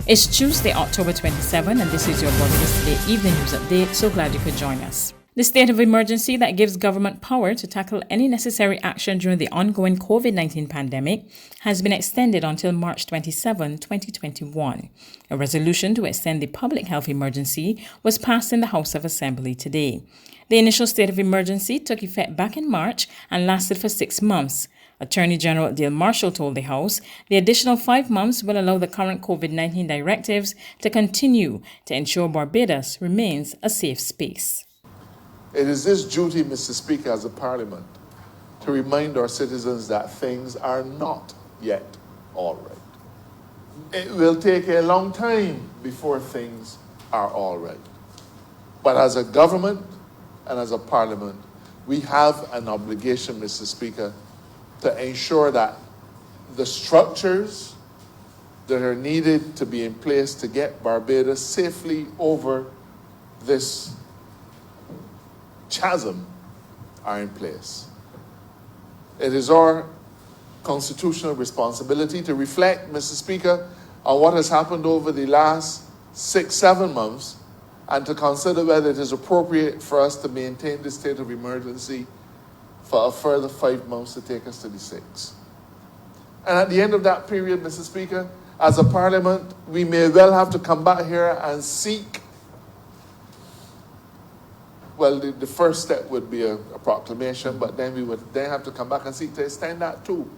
It's Tuesday, October 27, and this is your Barbados Today Evening News Update. So glad you could join us. The state of emergency that gives government power to tackle any necessary action during the ongoing COVID-19 pandemic has been extended until March 27, 2021. A resolution to extend the public health emergency was passed in the House of Assembly today. The initial state of emergency took effect back in March and lasted for 6 months. Attorney General Dale Marshall told the House the additional 5 months will allow the current COVID-19 directives to continue to ensure Barbados remains a safe space. It is this duty, Mr. Speaker, as a Parliament, to remind our citizens that things are not yet all right. It will take a long time before things are all right. But as a government and as a Parliament, we have an obligation, Mr. Speaker, to ensure that the structures that are needed to be in place to get Barbados safely over this chasm are in place. It is our constitutional responsibility to reflect, Mr. Speaker, on what has happened over the last 6-7 months and to consider whether it is appropriate for us to maintain the state of emergency for a further 5 months to take us to the 6. And at the end of that period, Mr. Speaker, as a Parliament, we may well have to come back here and seek. Well, the first step would be a proclamation, but then we would then have to come back and seek to extend that too.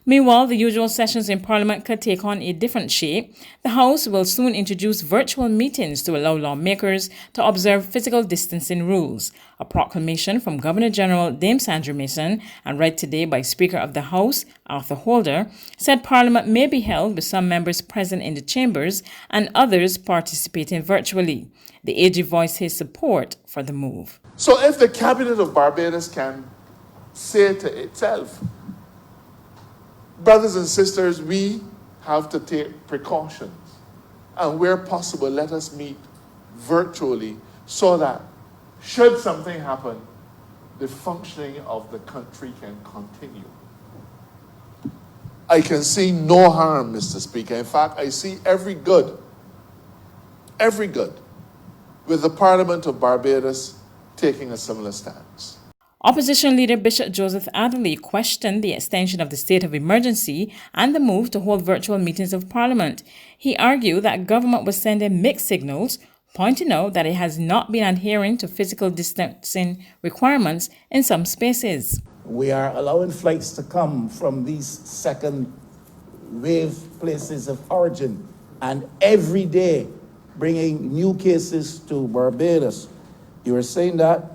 Meanwhile, the usual sessions in Parliament could take on a different shape. The House will soon introduce virtual meetings to allow lawmakers to observe physical distancing rules. A proclamation from Governor General Dame Sandra Mason and read today by Speaker of the House, Arthur Holder, said Parliament may be held with some members present in the chambers and others participating virtually. The AG voiced his support for the move. So if the Cabinet of Barbados can say to itself, brothers and sisters, we have to take precautions. And where possible, let us meet virtually so that should something happen, the functioning of the country can continue. I can see no harm, Mr. Speaker. In fact, I see every good, with the Parliament of Barbados taking a similar stance. Opposition leader Bishop Joseph Adderley questioned the extension of the state of emergency and the move to hold virtual meetings of Parliament. He argued that government was sending mixed signals, pointing out that it has not been adhering to physical distancing requirements in some spaces. We are allowing flights to come from these second wave places of origin and every day bringing new cases to Barbados. You were saying that?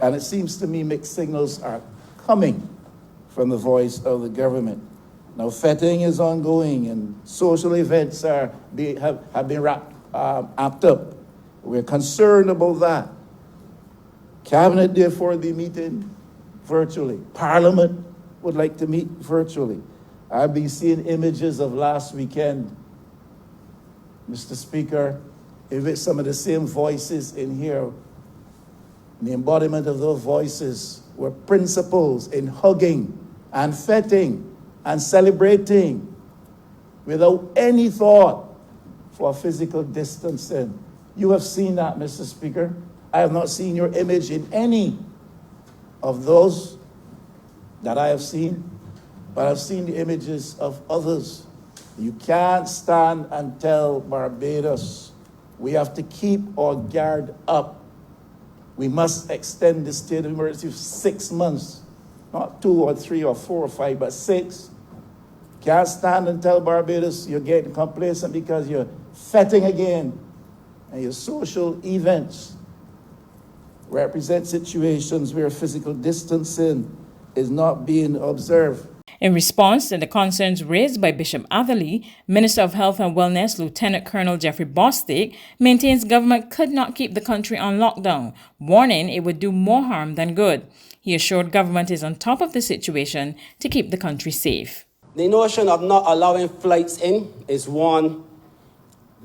And it seems to me mixed signals are coming from the voice of the government. Now, fetting is ongoing and social events have been wrapped up. We're concerned about that. Cabinet, therefore, will be meeting virtually. Parliament would like to meet virtually. I've been seeing images of last weekend, Mr. Speaker, with some of the same voices in here. The embodiment of those voices were principles in hugging and fetting and celebrating without any thought for physical distancing. You have seen that, Mr. Speaker. I have not seen your image in any of those that I have seen, but I've seen the images of others. You can't stand and tell Barbados we have to keep our guard up. We must extend the state of emergency for 6 months, not 2 or 3 or 4 or 5, but 6. Can't stand and tell Barbados you're getting complacent because you're fetting again. And your social events represent situations where physical distancing is not being observed. In response to the concerns raised by Bishop Atherley, Minister of Health and Wellness Lieutenant Colonel Jeffrey Bostic maintains government could not keep the country on lockdown, warning it would do more harm than good. He assured government is on top of the situation to keep the country safe. The notion of not allowing flights in is one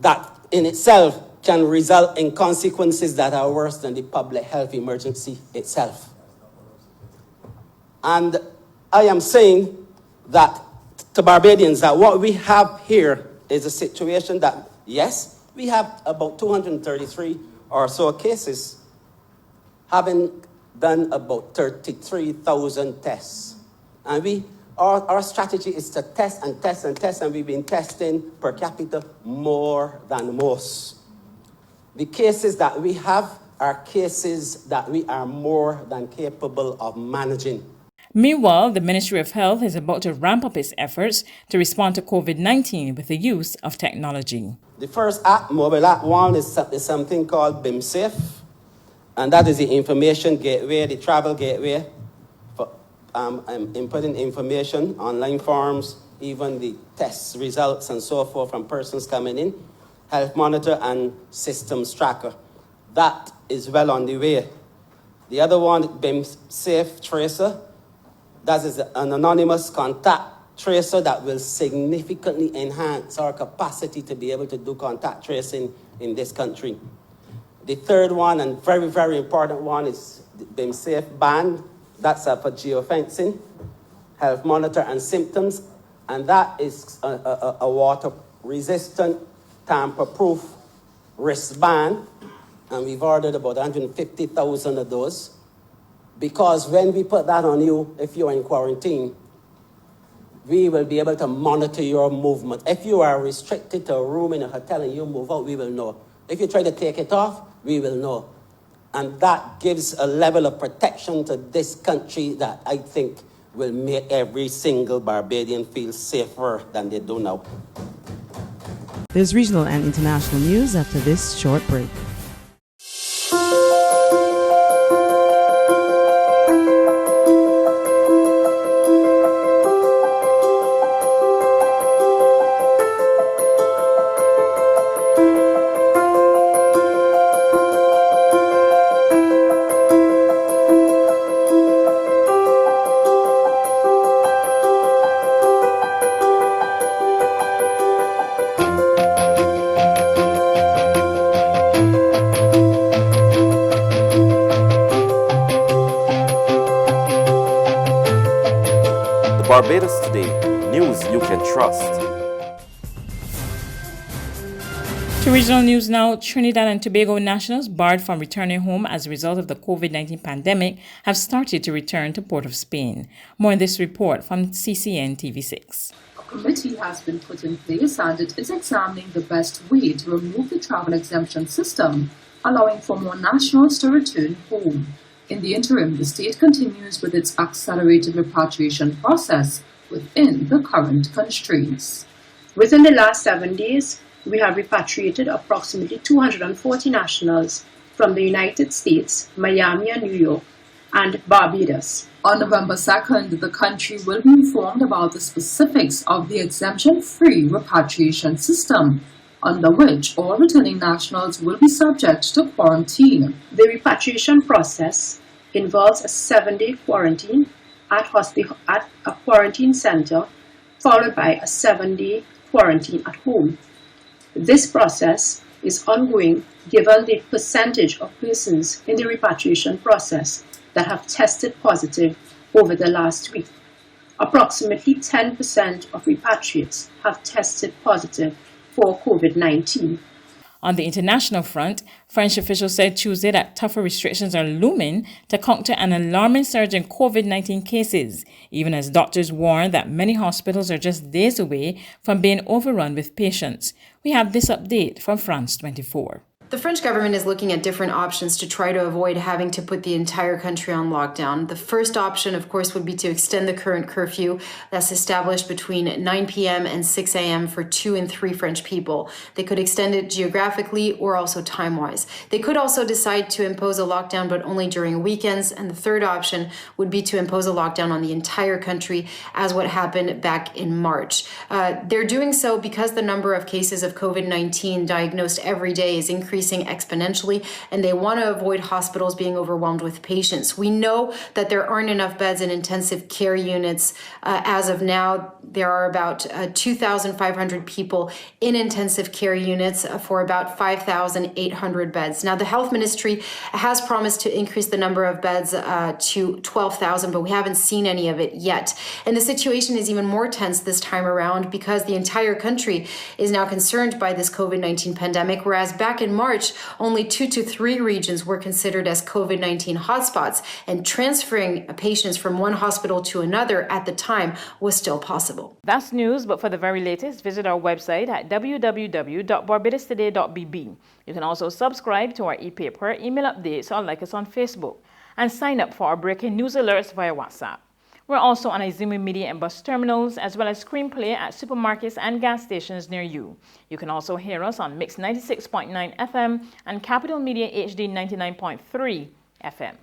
that in itself can result in consequences that are worse than the public health emergency itself. And I am saying that to Barbadians that what we have here is a situation that, yes, we have about 233 or so cases, having done about 33,000 tests. And our strategy is to test and test and test, and we've been testing per capita more than most. The cases that we have are cases that we are more than capable of managing. Meanwhile, the Ministry of Health is about to ramp up its efforts to respond to COVID-19 with the use of technology. The first app, mobile app one, is something called BIMSafe, and that is the information gateway, the travel gateway, for inputting information, online forms, even the test results and so forth from persons coming in, health monitor and systems tracker. That is well on the way. The other one, BIMSafe Tracer, that is an anonymous contact tracer that will significantly enhance our capacity to be able to do contact tracing in this country. The third one, and very, very important one, is the BIMSafe Band. That's for geofencing, health monitor and symptoms, and that is a water-resistant, tamper-proof wristband, and we've ordered about 150,000 of those, because when we put that on you, if you're in quarantine, we will be able to monitor your movement. If you are restricted to a room in a hotel and you move out, we will know. If you try to take it off, we will know. And that gives a level of protection to this country that I think will make every single Barbadian feel safer than they do now. There's regional and international news after this short break. Barbados Today, news you can trust. To regional news now, Trinidad and Tobago nationals barred from returning home as a result of the COVID-19 pandemic have started to return to Port of Spain. More in this report from CCN TV6. A committee has been put in place and it is examining the best way to remove the travel exemption system, allowing for more nationals to return home. In the interim, the state continues with its accelerated repatriation process within the current constraints. Within the last 7 days, we have repatriated approximately 240 nationals from the United States, Miami and New York, and Barbados. On November 2nd, the country will be informed about the specifics of the exemption-free repatriation system, under which all returning nationals will be subject to quarantine. The repatriation process involves a 7-day quarantine at a quarantine center, followed by a 7-day quarantine at home. This process is ongoing given the percentage of persons in the repatriation process that have tested positive over the last week. Approximately 10% of repatriates have tested positive for COVID-19. On the international front, French officials said Tuesday that tougher restrictions are looming to counter an alarming surge in COVID-19 cases, even as doctors warn that many hospitals are just days away from being overrun with patients. We have this update from France 24. The French government is looking at different options to try to avoid having to put the entire country on lockdown. The first option, of course, would be to extend the current curfew that's established between 9 p.m. and 6 a.m. for 2 and 3 French people. They could extend it geographically or also time-wise. They could also decide to impose a lockdown, but only during weekends. And the third option would be to impose a lockdown on the entire country, as what happened back in March. They're doing so because the number of cases of COVID-19 diagnosed every day is increasing increasing exponentially, and they want to avoid hospitals being overwhelmed with patients. We know that there aren't enough beds in intensive care units. As of now, there are about 2,500 people in intensive care units for about 5,800 beds. Now, the health ministry has promised to increase the number of beds to 12,000, but we haven't seen any of it yet. And the situation is even more tense this time around because the entire country is now concerned by this COVID-19 pandemic, whereas back in March, only 2 to 3 regions were considered as COVID-19 hotspots, and transferring patients from one hospital to another at the time was still possible. That's news, but for the very latest, visit our website at www.barbadostoday.bb. You can also subscribe to our e-paper, email updates, or like us on Facebook, and sign up for our breaking news alerts via WhatsApp. We're also on Izumi Media and bus terminals, as well as screenplay at supermarkets and gas stations near you. You can also hear us on Mix 96.9 FM and Capital Media HD 99.3 FM.